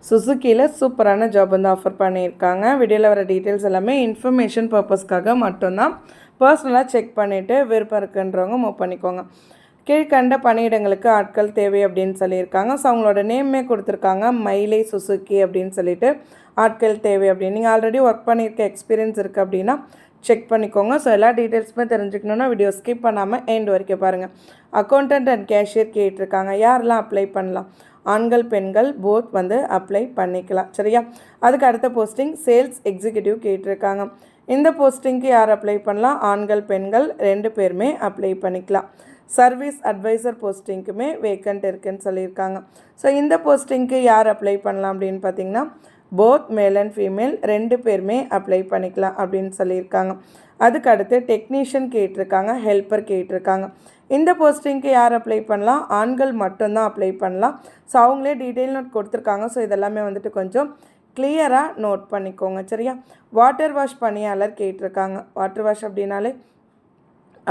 சுசுக்கியில் சூப்பரான ஜாப் வந்து ஆஃபர் பண்ணியிருக்காங்க. வீடியோவில் வர டீட்டெயில்ஸ் எல்லாமே இன்ஃபர்மேஷன் பர்பஸ்க்காக மட்டும்தான். பர்சனலாக செக் பண்ணிவிட்டு விருப்பம் இருக்குன்றவங்க மூவ் பண்ணிக்கோங்க. கீழ்கண்ட பணியிடங்களுக்கு ஆட்கள் தேவை அப்படின்னு சொல்லியிருக்காங்க. ஸோ அவங்களோட நேமே கொடுத்துருக்காங்க, மயிலை சுசுக்கி அப்படின்னு சொல்லிட்டு ஆட்கள் தேவை அப்படின்னு. நீங்கள் ஆல்ரெடி ஒர்க் பண்ணியிருக்க எக்ஸ்பீரியன்ஸ் இருக்குது அப்படின்னா செக் பண்ணிக்கோங்க. ஸோ எல்லா டீட்டெயில்ஸுமே தெரிஞ்சுக்கணுன்னா வீடியோ ஸ்கிப் பண்ணாமல் எண்ட் வரைக்கும் பாருங்கள். அக்கௌண்டன்ட் அண்ட் கேஷியர் கேட்டிருக்காங்க. யாரெல்லாம் அப்ளை பண்ணலாம்? ஆண்கள் பெண்கள் போத் வந்து அப்ளை பண்ணிக்கலாம். சரியா? அதுக்கு அடுத்த போஸ்டிங் சேல்ஸ் எக்ஸிக்யூட்டிவ் கேட்டிருக்காங்க. இந்த போஸ்டிங்க்கு யார் அப்ளை பண்ணலாம்? ஆண்கள் பெண்கள் 2 பேருமே அப்ளை பண்ணிக்கலாம். சர்வீஸ் அட்வைசர் போஸ்டிங்க்குமே வேக்கண்ட் இருக்குதுன்னு சொல்லியிருக்காங்க. ஸோ இந்த போஸ்டிங்க்கு யார் அப்ளை பண்ணலாம் அப்படின்னு பார்த்தீங்கன்னா போத் மேல் அண்ட் ஃபீமேல் 2 பேருமே அப்ளை பண்ணிக்கலாம் அப்படின்னு சொல்லியிருக்காங்க. அதுக்கு அடுத்து டெக்னீஷியன் கேட்டிருக்காங்க, ஹெல்ப்பர் கேட்டிருக்காங்க. இந்த போஸ்டிங்க்கு யார் அப்ளை பண்ணலாம்? ஆண்கள் மட்டும்தான் அப்ளை பண்ணலாம். ஸோ அவங்களே டீட்டெயில் நோட் கொடுத்துருக்காங்க. ஸோ இதெல்லாமே வந்துட்டு கொஞ்சம் கிளியராக நோட் பண்ணிக்கோங்க. சரியா? வாட்டர் வாஷ் பணியாளர் கேட்டிருக்காங்க. வாட்டர் வாஷ் அப்படின்னாலே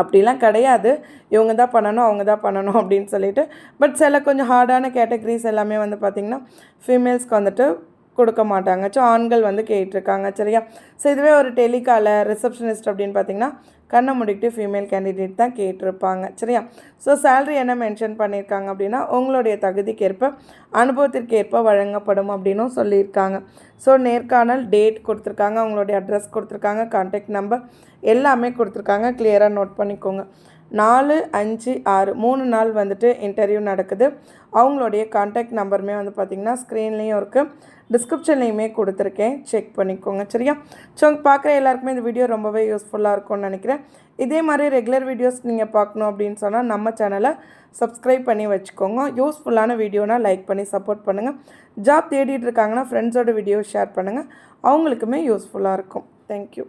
அப்படிலாம் கிடையாது, இவங்க தான் பண்ணணும் அவங்க தான் பண்ணணும் அப்படின்னு சொல்லிட்டு. பட் சில கொஞ்சம் ஹார்டான கேட்டகரிஸ் எல்லாமே வந்து பார்த்திங்கன்னா ஃபீமேல்ஸ்க்கு வந்துட்டு கொடுக்க மாட்டாங்க. ஸோ ஆண்கள் வந்து கேட்டிருக்காங்க. சரியா? ஸோ இதுவே ஒரு டெலிகாலர் ரிசப்ஷனிஸ்ட் அப்படின்னு பார்த்திங்கன்னா கண்ணை முடிக்கிட்டு ஃபீமேல் கேண்டிடேட் தான் கேட்டிருப்பாங்க. சரியா? ஸோ சேலரி என்ன மென்ஷன் பண்ணியிருக்காங்க அப்படின்னா உங்களுடைய தகுதிக்கேற்ப அனுபவத்திற்கேற்ப வழங்கப்படும் அப்படின்னும் சொல்லியிருக்காங்க. ஸோ நேர்காணல் டேட் கொடுத்துருக்காங்க, அவங்களுடைய அட்ரஸ் கொடுத்துருக்காங்க, கான்டாக்ட் நம்பர் எல்லாமே கொடுத்துருக்காங்க. கிளியராக நோட் பண்ணிக்கோங்க. 4, 5, 6 3 நாள் வந்துட்டு இன்டர்வியூ நடக்குது. அவங்களுடைய கான்டாக்ட் நம்பருமே வந்து பார்த்திங்கன்னா ஸ்க்ரீன்லேயும் இருக்குது, டிஸ்கிரிப்ஷன்லேயுமே கொடுத்துருக்கேன், செக் பண்ணிக்கோங்க. சரியா? ஸோ பார்க்குற எல்லாருக்குமே இந்த வீடியோ ரொம்பவே யூஸ்ஃபுல்லாக இருக்கும்னு நினைக்கிறேன். இதே மாதிரி ரெகுலர் வீடியோஸ் நீங்கள் பார்க்கணும் அப்படின்னு சொன்னால் நம்ம சேனலை சப்ஸ்கிரைப் பண்ணி வச்சுக்கோங்க. யூஸ்ஃபுல்லான வீடியோனால் லைக் பண்ணி சப்போர்ட் பண்ணுங்கள். ஜாப் தேடிட்டு இருக்காங்கன்னா ஃப்ரெண்ட்ஸோட வீடியோ ஷேர் பண்ணுங்கள், அவங்களுக்குமே யூஸ்ஃபுல்லாக இருக்கும். தேங்க்யூ.